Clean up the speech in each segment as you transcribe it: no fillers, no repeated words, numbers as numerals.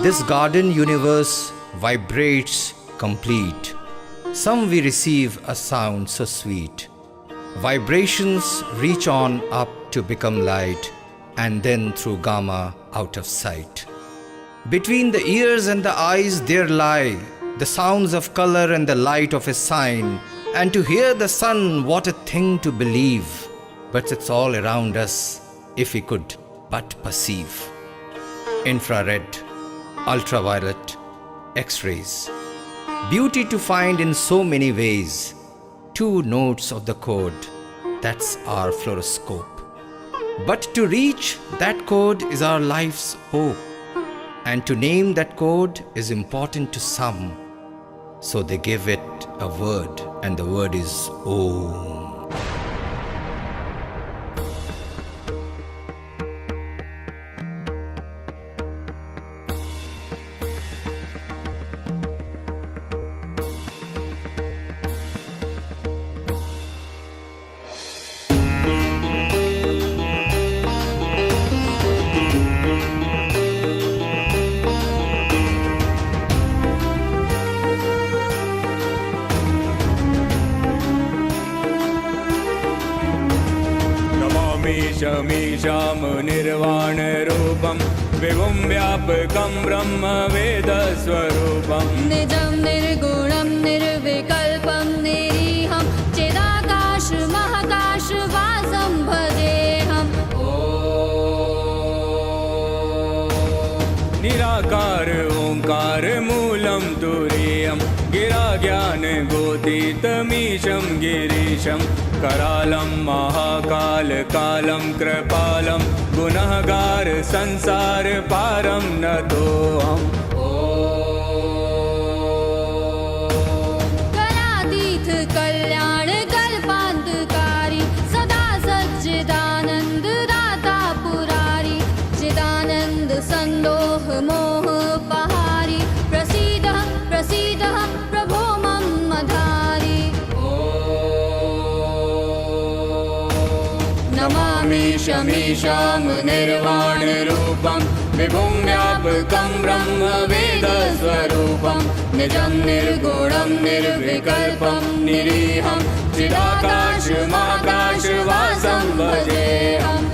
This garden universe vibrates complete. Some we receive a sound so sweet. Vibrations reach on up to become light, and then through gamma out of sight. Between the ears and the eyes there lie the sounds of color and the light of a sign. And to hear the sun, what a thing to believe. But it's all around us, if we could but perceive. Infrared, ultraviolet, X-rays. Beauty to find in so many ways. 2 notes of the chord, that's our fluoroscope. But to reach that chord is our life's hope. And to name that chord is important to some. So they give it a word, and the word is Om. शमीशाम निर्वाण रूपम विभुं व्यापकं ब्रह्म वेद स्वरूपम निजं निर्गुणं निर्विकल्पं निरीहं चिदाकाश महाकाश वासं भजेऽहम्। निराकार ओंकार मूलं तुरीयं गिरा ज्ञान गोतीतमीशं गिरीशं करालं महाकाल कालं कृपालं गुनहगार संसार पारं नतोऽहम्। कलातीत कल्याण कल्पान्तकारी सदा सच्चिदानन्द दाता पुरारी चिदानन्द संदोह मोह पहारी प्रसीद प्रसीद प्रभो मम धारी। नमामि शमीशां निर्वाण रूपं विभुं व्यापकं ब्रह्म वेद स्वरूपं निजं निर्गुणं निर्विकल्पं निरीहं चिदाकाश महाकाश वासं भजेऽहम्।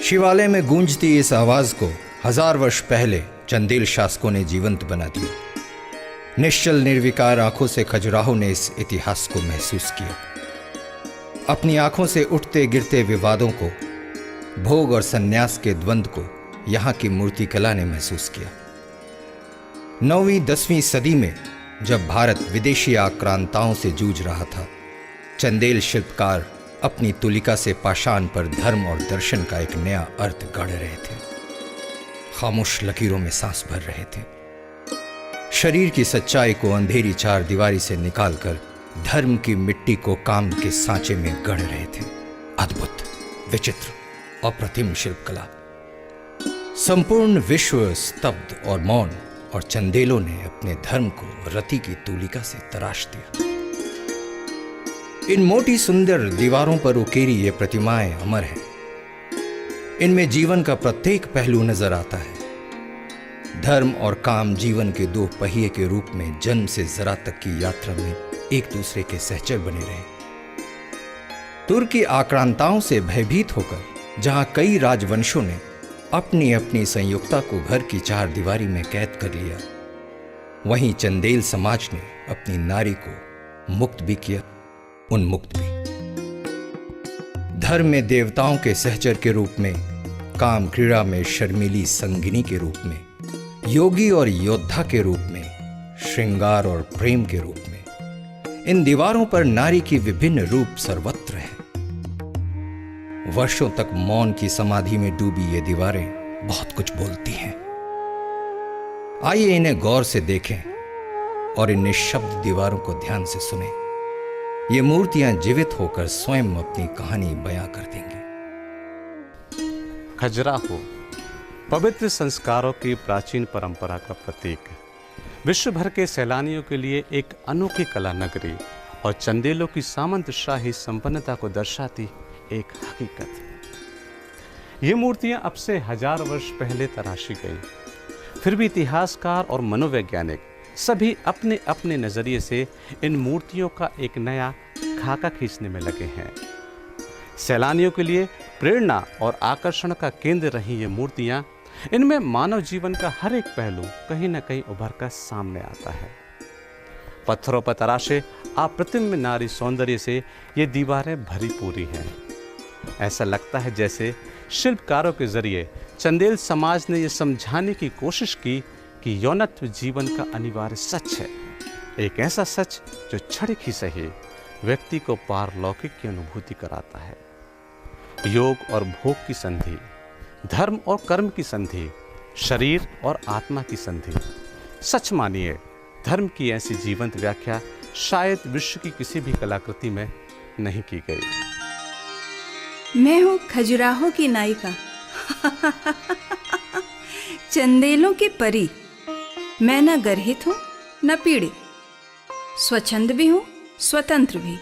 शिवालय में गूंजती इस आवाज को 1000 वर्ष पहले चंदेल शासकों ने जीवंत बना दिया। निश्चल निर्विकार आंखों से खजुराहो ने इस इतिहास को महसूस किया। अपनी आंखों से उठते गिरते विवादों को, भोग और सन्यास के द्वंद्व को यहाँ की मूर्तिकला ने महसूस किया। 9वीं-10वीं सदी में जब भारत विदेशी आक्रांताओं से जूझ रहा था, चंदेल शिल्पकार अपनी तुलिका से पाषाण पर धर्म और दर्शन का एक नया अर्थ गढ़ रहे थे। खामोश लकीरों में सांस भर रहे थे। शरीर की सच्चाई को अंधेरी चार दीवारी से निकालकर धर्म की मिट्टी को काम के सांचे में गढ़ रहे थे। अद्भुत, विचित्र, अप्रतिम शिल्पकला। संपूर्ण विश्व स्तब्ध और मौन, और चंदेलों ने अपने धर्म को रति की तुलिका से तराश दिया। इन मोटी सुंदर दीवारों पर उकेरी ये प्रतिमाएं अमर हैं। इनमें जीवन का प्रत्येक पहलू नजर आता है। धर्म और काम जीवन के 2 पहिए के रूप में जन्म से जरा तक की यात्रा में एक दूसरे के सहचर बने रहे। तुर्की आक्रांताओं से भयभीत होकर जहां कई राजवंशों ने अपनी अपनी संयुक्ता को घर की 4 दीवारी में कैद कर लिया, वहीं चंदेल समाज ने अपनी नारी को मुक्त भी किया, उन्मुक्त भी। धर्म में देवताओं के सहचर के रूप में, काम क्रीड़ा में शर्मीली संगिनी के रूप में, योगी और योद्धा के रूप में, श्रृंगार और प्रेम के रूप में, इन दीवारों पर नारी की विभिन्न रूप सर्वत्र है। वर्षों तक मौन की समाधि में डूबी ये दीवारें बहुत कुछ बोलती हैं। आइए इन्हें गौर से देखें और इन निःशब्द दीवारों को ध्यान से सुनें। ये मूर्तियां जीवित होकर स्वयं अपनी कहानी बयां कर देंगी। खजुराहो पवित्र संस्कारों की प्राचीन परंपरा का प्रतीक, विश्व भर के सैलानियों के लिए एक अनोखी कला नगरी और चंदेलों की सामंतशाही संपन्नता को दर्शाती एक हकीकत। ये मूर्तियां अब से 1000 वर्ष पहले तराशी गई, फिर भी इतिहासकार और मनोवैज्ञानिक सभी अपने अपने नजरिए से इन मूर्तियों का एक नया खाका खींचने में लगे हैं। सैलानियों के लिए प्रेरणा और आकर्षण का केंद्र रही ये मूर्तियां, इनमें मानव जीवन का हर एक पहलू कहीं न कहीं उभर कर सामने आता है। पत्थरों पर तराशे अप्रतिम नारी सौंदर्य से ये दीवारें भरी पूरी हैं। ऐसा लगता है जैसे शिल्पकारों के जरिए चंदेल समाज ने यह समझाने की कोशिश की कि यौनत्व जीवन का अनिवार्य सच है, एक ऐसा सच जो क्षणिक ही सही व्यक्ति को पारलौकिक की अनुभूति कराता है। योग और भोग की संधि, धर्म और कर्म की संधि, शरीर और आत्मा की संधि। सच मानिए, धर्म की ऐसी जीवंत व्याख्या शायद विश्व की किसी भी कलाकृति में नहीं की गई। मैं हूँ खजुराहो की नायिका, चंदेलों की परी। मैं न गर्हित हूँ न पीड़ित, स्वच्छंद भी हूँ स्वतंत्र भी,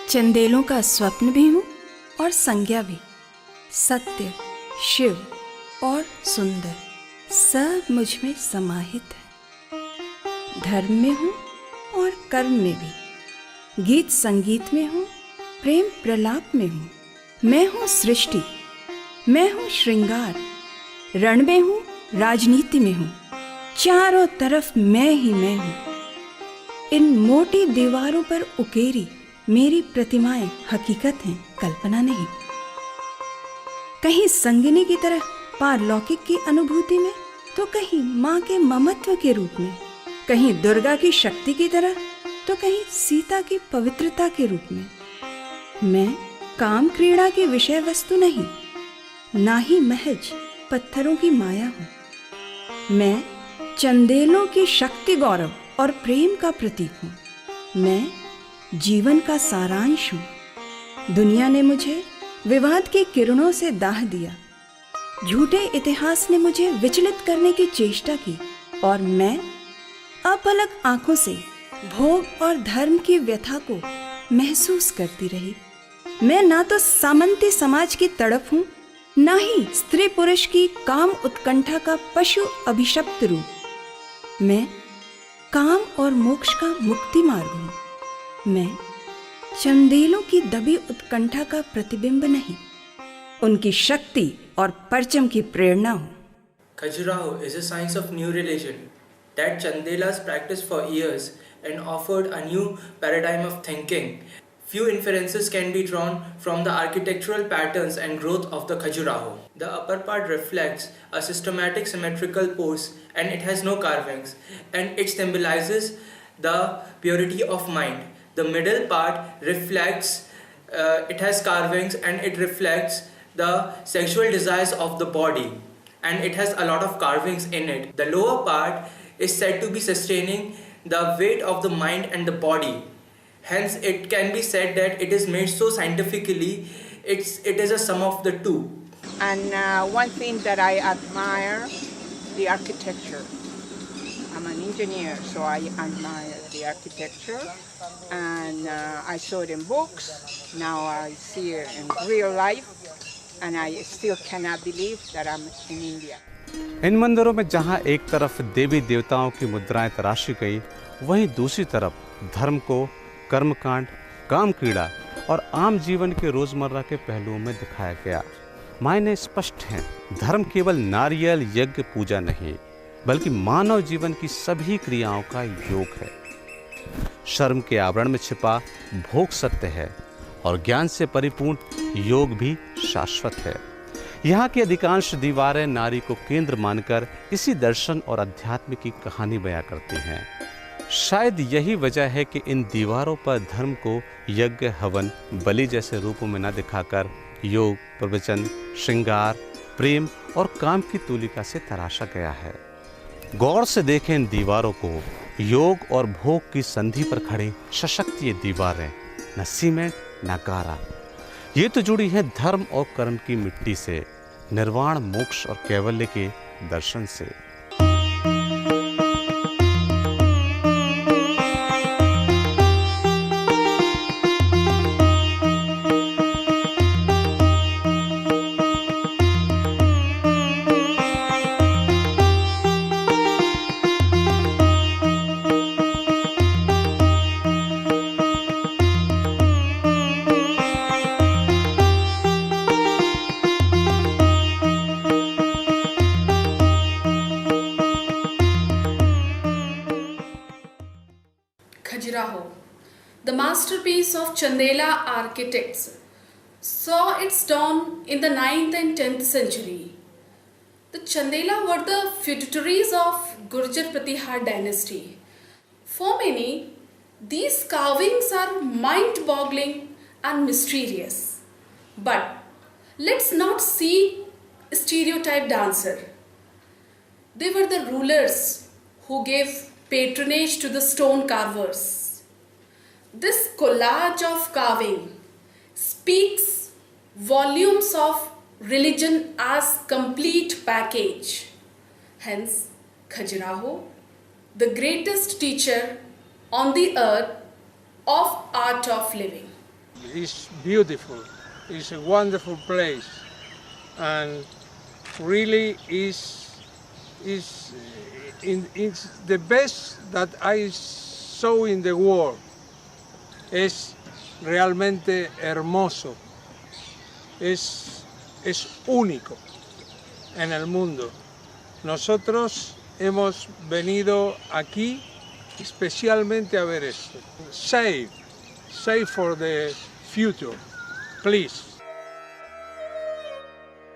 चंदेलों का स्वप्न भी हूँ और संज्ञा भी। सत्य, शिव और सुंदर सब मुझ में समाहित है। धर्म में हूँ और कर्म में भी, गीत संगीत में हूँ, प्रेम प्रलाप में हूँ। मैं हूँ सृष्टि, मैं हूँ श्रृंगार, रण में हूँ, राजनीति में हूँ, चारों तरफ मैं ही मैं हूँ। इन मोटी दीवारों पर उकेरी मेरी प्रतिमाएं हकीकत हैं, कल्पना नहीं। कहीं संगिनी की तरह पारलौकिक की अनुभूति में, तो कहीं माँ के ममत्व के रूप में, कहीं दुर्गा की शक्ति की तरह, तो कहीं सीता की पवित्रता के रूप में। मैं काम क्रीड़ा की विषय वस्तु नहीं, ना ही महज पत्थरों की माया हूँ। मैं चंदेलों की शक्ति, गौरव और प्रेम का प्रतीक हूँ। मैं जीवन का सारांश हूँ। दुनिया ने मुझे विवाद की किरणों से दाह दिया, झूठे इतिहास ने मुझे विचलित करने की चेष्टा की, और मैं अपलक आंखों से भोग और धर्म की व्यथा को महसूस करती रही। मैं ना तो सामंती समाज की तड़प हूँ, ना ही स्त्री पुरुष की काम उत्कंठा का पशु अभिशप्त रूप। मैं काम और मोक्ष का मुक्ति मार्ग हूँ। मैं चंदेलों की दबी उत्कंठा का प्रतिबिंब नहीं, उनकी शक्ति और परचम की प्रेरणा हूँ। Khajuraho is a science of new religion that Chandelas practiced for years and offered a new paradigm of thinking. Few inferences can be drawn from the architectural patterns and growth of the Khajuraho. The upper part reflects a systematic symmetrical pose and it has no carvings, and it symbolizes the purity of mind. The middle part reflects, it has carvings and it reflects the sexual desires of the body, and it has a lot of carvings in it. The lower part is said to be sustaining the weight of the mind and the body. Hence, it can be said that it is made so scientifically, it is a sum of the two. And one thing that I admire, the architecture. I'm an engineer, so I admire the architecture, and I saw it in books. Now I see it in real life, and I still cannot believe that I'm in India. इन मंदिरों में जहां एक तरफ देवी देवताओं की मुद्राएं तराशी गई, वहीं दूसरी तरफ धर्म को कर्मकांड, काम क्रीड़ा और आम जीवन के रोजमर्रा के पहलुओं में दिखाया गया। मायने स्पष्ट हैं, धर्म केवल नारियल यज्ञ पूजा नहीं, बल्कि मानव जीवन की सभी क्रियाओं का योग है। शर्म के आवरण में छिपा भोग सत्य है और ज्ञान से परिपूर्ण योग भी शाश्वत है। यहाँ की अधिकांश दीवारें नारी को केंद्र मानकर इसी दर्शन और अध्यात्म की कहानी बयां करती हैं। शायद यही वजह है कि इन दीवारों पर धर्म को यज्ञ, हवन, बलि जैसे रूपों में न दिखाकर योग, प्रवचन, श्रृंगार, प्रेम और काम की तूलिका से तराशा गया है। गौर से देखें इन दीवारों को, योग और भोग की संधि पर खड़ी सशक्त ये दीवारें, न सीमेंट न गारा। ये तो जुड़ी हैं धर्म और कर्म की मिट्टी से, निर्वाण, मोक्ष और कैवल्य के दर्शन से। Khajuraho, the masterpiece of Chandela architects, saw its dawn in the 9th and 10th century. The Chandela were the feudatories of Gurjar Pratihar dynasty. For many, these carvings are mind-boggling and mysterious. But let's not see stereotyped answer. They were the rulers who gave patronage to the stone carvers. This collage of carving speaks volumes of religion as complete package. Hence, Khajuraho, the greatest teacher on the earth of art of living. It's beautiful. It's a wonderful place, and really it's the best that I saw in the world. Es realmente hermoso. Es único en el mundo. Nosotros hemos venido aquí especialmente a ver esto. Save for the future, please.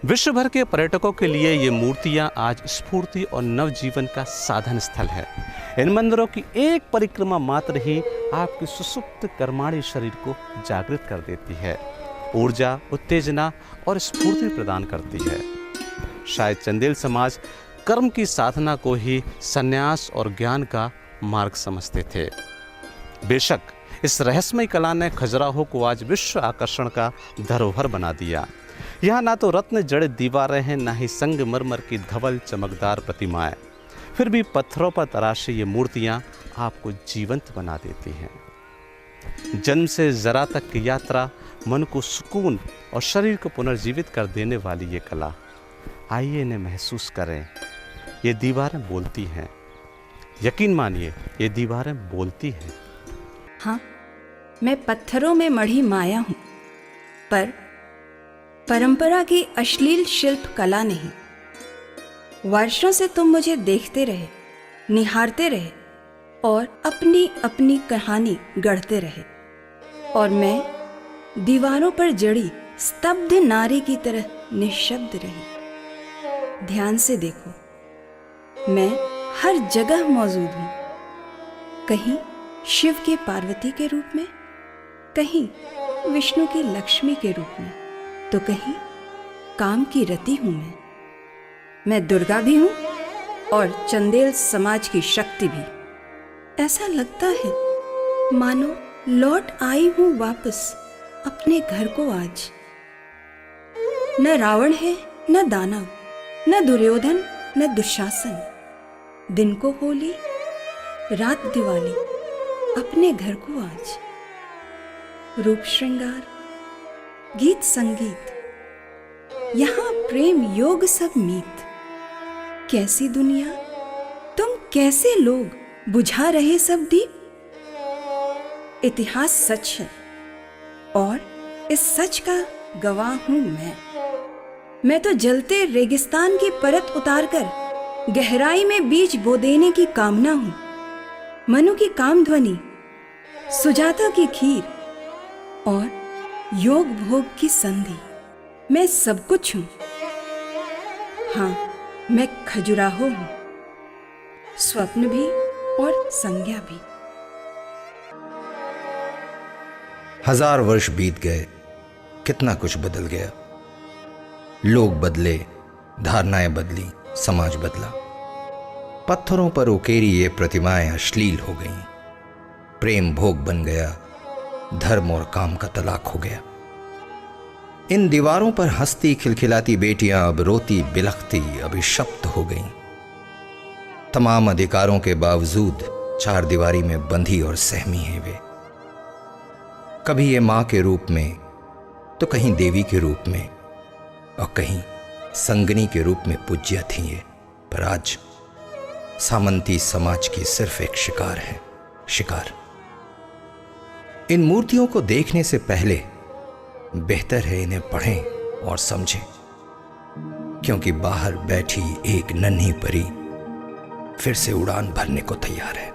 विश्व भर के पर्यटकों के लिए ये मूर्तियां आज स्फूर्ति और नवजीवन का साधन स्थल है। इन मंदिरों की एक परिक्रमा मात्र ही आपके सुसुप्त कर्माणी शरीर को जागृत कर देती है, ऊर्जा, उत्तेजना और स्फूर्ति प्रदान करती है। शायद चंदेल समाज कर्म की साधना को ही संन्यास और ज्ञान का मार्ग समझते थे। बेशक इस रहस्यमय कला ने खजुराहो को आज विश्व आकर्षण का धरोहर बना दिया। यहाँ ना तो रत्न जड़े दीवारें हैं, ना ही संगमरमर की धवल चमकदार प्रतिमाएं, फिर भी पत्थरों पर तराशी ये मूर्तियाँ आपको जीवंत बना देती हैं। जन्म से जरा तक की यात्रा, मन को सुकून और शरीर को पुनर्जीवित कर देने वाली ये कला, आइए इन्हें महसूस करें। ये दीवारें बोलती हैं, यकीन मानिए ये दीवारें बोलती हैं। हाँ, मैं पत्थरों में मढ़ी माया हूँ, पर परंपरा की अश्लील शिल्प कला नहीं। वर्षों से तुम मुझे देखते रहे, निहारते रहे और अपनी अपनी कहानी गढ़ते रहे, और मैं दीवारों पर जड़ी स्तब्ध नारी की तरह निशब्द रही। ध्यान से देखो, मैं हर जगह मौजूद हूँ, कहीं शिव के पार्वती के रूप में, कहीं विष्णु की लक्ष्मी के रूप में, तो कहीं काम की रति हूं मैं दुर्गा भी हूं और चंदेल समाज की शक्ति भी। ऐसा लगता है मानो लौट आई हूं वापस अपने घर को आज। न रावण है, न दानव, न दुर्योधन, न दुशासन। दिन को होली, रात दिवाली, अपने घर को आज। रूप श्रृंगार, गीत संगीत, यहाँ प्रेम योग सब मीत। कैसी दुनिया, तुम कैसे लोग बुझा रहे सब दीप। इतिहास सच है और इस सच का गवाह हूं मैं तो जलते रेगिस्तान की परत उतारकर गहराई में बीज बो देने की कामना हूं। मनु की काम ध्वनि, सुजाता की खीर और योग भोग की संधि, मैं सब कुछ हूं। हाँ, मैं खजुराहो हूं, स्वप्न भी और संज्ञा भी। 1000 वर्ष बीत गए, कितना कुछ बदल गया। लोग बदले, धारणाएं बदली, समाज बदला। पत्थरों पर उकेरी ये प्रतिमाएं अश्लील हो गईं, प्रेम भोग बन गया, धर्म और काम का तलाक हो गया। इन दीवारों पर हंसती खिलखिलाती बेटियां अब रोती बिलखती अभिशप्त हो गईं। तमाम अधिकारों के बावजूद चार दीवारी में बंधी और सहमी हैं वे। कभी ये मां के रूप में तो कहीं देवी के रूप में और कहीं संगनी के रूप में पूज्य थी ये, पर आज सामंती समाज की सिर्फ एक शिकार है, शिकार। इन मूर्तियों को देखने से पहले बेहतर है इन्हें पढ़ें और समझें, क्योंकि बाहर बैठी एक नन्ही परी फिर से उड़ान भरने को तैयार है।